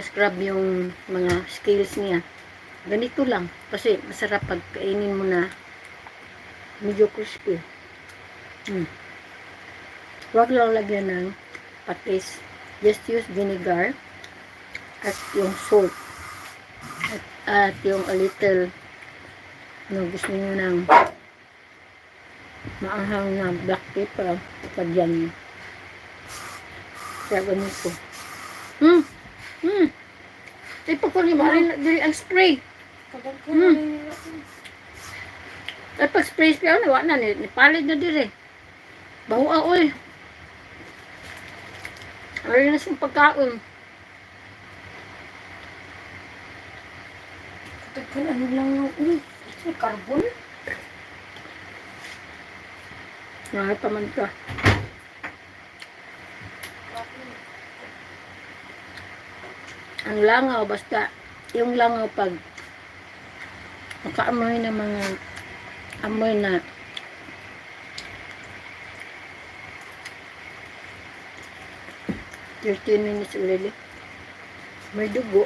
scrub yung mga scales niya. Ganito lang. Kasi masarap pag kainin mo na medyo crispy. Huwag lang lagyan ng patis. Just use vinegar at yung salt. At yung a little gusto nyo ng maanghang na black pepper. Pagyan nyo. Kaya ganito. Tipo ko ni Marin diri ang spray. At pag spray na wala na ni palid na dire. Baho oy. Ari na siyang pagkaon. Tagkan ano lang ito carbon. Nakataman ka. Ang langaw, basta yung langaw pag nakaamoy na mga amoy na $13 minutes already. May dugo.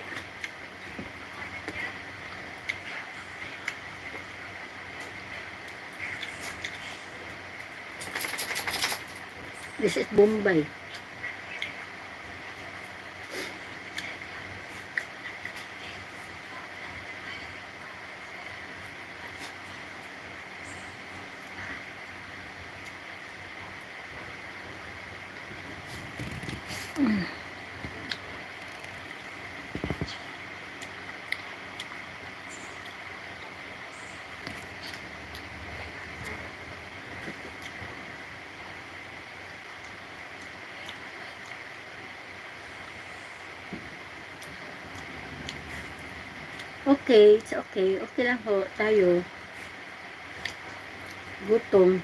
This is Bombay. Okay, it's okay. Okay lang ho tayo. Gutom.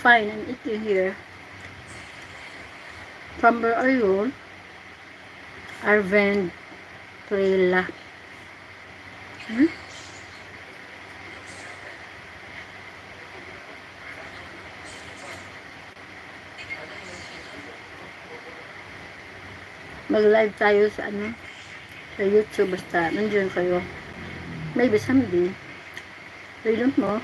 Fine, I'm eating here. From where are you? Arvind Trela. Mag-live tayo sa sa YouTube, basta nandiyan kayo. Maybe someday. I don't know.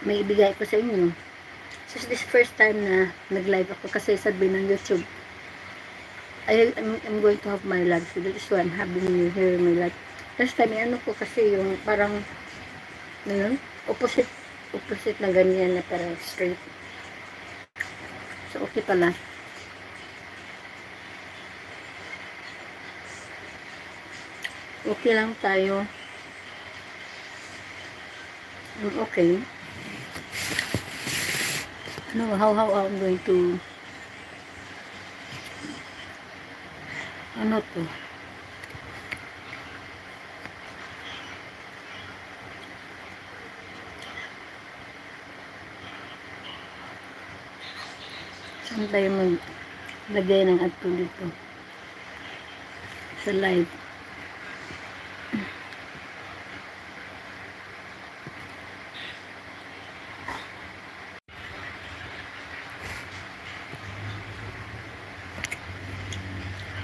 May ibigay ko sa inyo. This is this first time na nag-live ako kasi sabi ng YouTube. I'm going to have my live. So that is why I'm having you here in my live. Last time, ko kasi yung parang opposite na ganyan na parang straight. So okay pala. Okay lang tayo. Okay. How I'm going to to? Saan tayo maglagay ng ato dito? Sa live.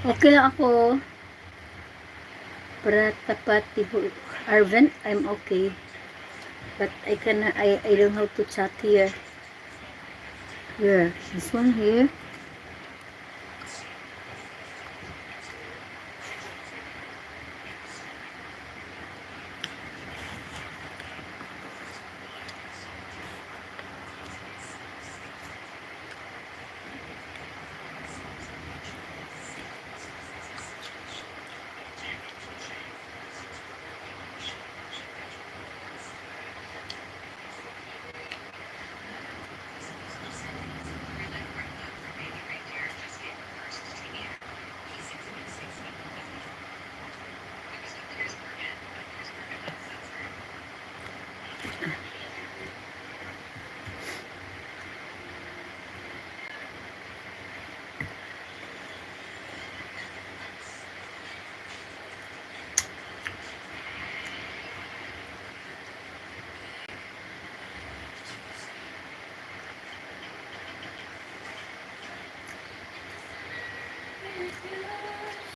Okay lang ako. Pratapati Arvind, I'm okay. But I don't know how to chat here. Here, this one here.